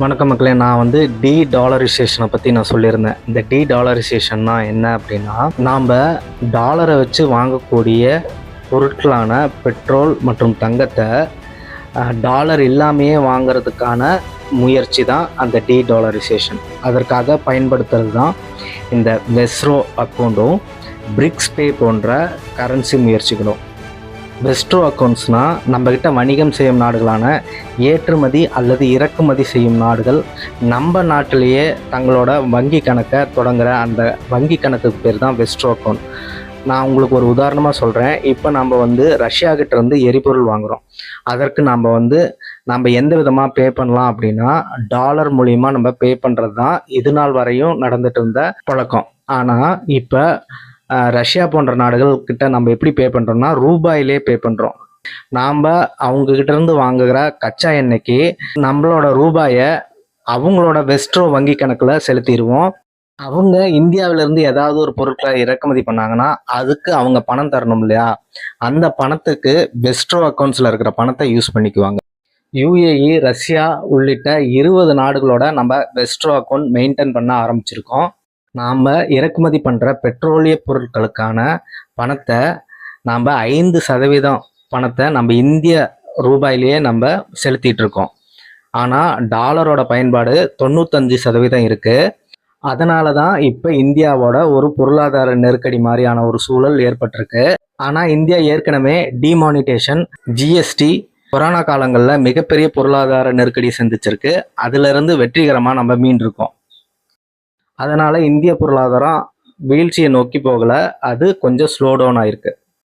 வணக்கம் மக்களே. நான் வந்து டாலரைசேஷனை பற்றி நான் சொல்லியிருந்தேன். இந்த டாலரைசேஷன்னா என்ன அப்படின்னா, நாம் டாலரை வச்சு வாங்கக்கூடிய பொருட்களான பெட்ரோல் மற்றும் தங்கத்தை டாலர் இல்லாமையே வாங்கிறதுக்கான முயற்சி தான் அந்த டாலரைசேஷன். அதற்காக பயன்படுத்துறது தான் இந்த வெஸ்ட்ரோ அக்கௌண்ட்டும் பிரிக்ஸ் பே போன்ற கரன்சி முயற்சிகளும். வெஸ்ட்ரோ அக்கௌண்ட்ஸ்னால் நம்மக்கிட்ட வணிகம் செய்யும் நாடுகளான ஏற்றுமதி அல்லது இறக்குமதி செய்யும் நாடுகள் நம்ம நாட்டிலேயே தங்களோட வங்கி கணக்கை தொடங்குகிற அந்த வங்கி கணக்குக்கு பேர் தான் வெஸ்ட்ரோ அக்கௌண்ட். நான் உங்களுக்கு ஒரு உதாரணமாக சொல்கிறேன். இப்போ நம்ம வந்து ரஷ்யாக்கிட்ட இருந்து எரிபொருள் வாங்குகிறோம். அதற்கு நம்ம எந்த விதமாக பே பண்ணலாம் அப்படின்னா, டாலர் மூலிமா நம்ம பே பண்ணுறது தான் இது நாள் வரையும் நடந்துட்டு இருந்த பழக்கம். ஆனால் இப்போ ரஷ்யா போன்ற நாடுகள் கிட்ட நம்ம எப்படி பே பண்ணுறோம்னா, ரூபாயிலே பே பண்ணுறோம். நாம் அவங்கக்கிட்ட இருந்து வாங்குகிற கச்சா எண்ணெய்க்கு நம்மளோட ரூபாயை அவங்களோட வெஸ்ட்ரோ வங்கி கணக்கில் செலுத்திடுவோம். அவங்க இந்தியாவிலேருந்து ஏதாவது ஒரு பொருட்களை இறக்குமதி பண்ணாங்கன்னா அதுக்கு அவங்க பணம் தரணும் இல்லையா? அந்த பணத்துக்கு வெஸ்ட்ரோ அக்கௌண்ட்ஸில் இருக்கிற பணத்தை யூஸ் பண்ணிக்குவாங்க. யுஏஇ, ரஷ்யா உள்ளிட்ட 20 நாடுகளோட நம்ம வெஸ்ட்ரோ அக்கௌண்ட் மெயின்டைன் பண்ண ஆரம்பிச்சிருக்கோம். நாம் இறக்குமதி பண்ணுற பெட்ரோலிய பொருட்களுக்கான பணத்தை நாம் 5% பணத்தை நம்ம இந்திய ரூபாயிலேயே நம்ம செலுத்திட்டு இருக்கோம். ஆனால் டாலரோட பயன்பாடு 95% இருக்குது. அதனால தான் இப்போ இந்தியாவோட ஒரு பொருளாதார நெருக்கடி மாதிரியான ஒரு சூழல் ஏற்பட்டிருக்கு. ஆனால் இந்தியா ஏற்கனவே டிமானிட்டேஷன், ஜிஎஸ்டி, கொரோனா காலங்களில் மிகப்பெரிய பொருளாதார நெருக்கடி சந்திச்சிருக்கு. அதிலிருந்து வெற்றிகரமாக நம்ம மீண்டிருக்கோம். அதனால் இந்திய பொருளாதாரம் வீழ்ச்சியை நோக்கி போகலை, அது கொஞ்சம் ஸ்லோ டவுன் ஆயிருக்கு.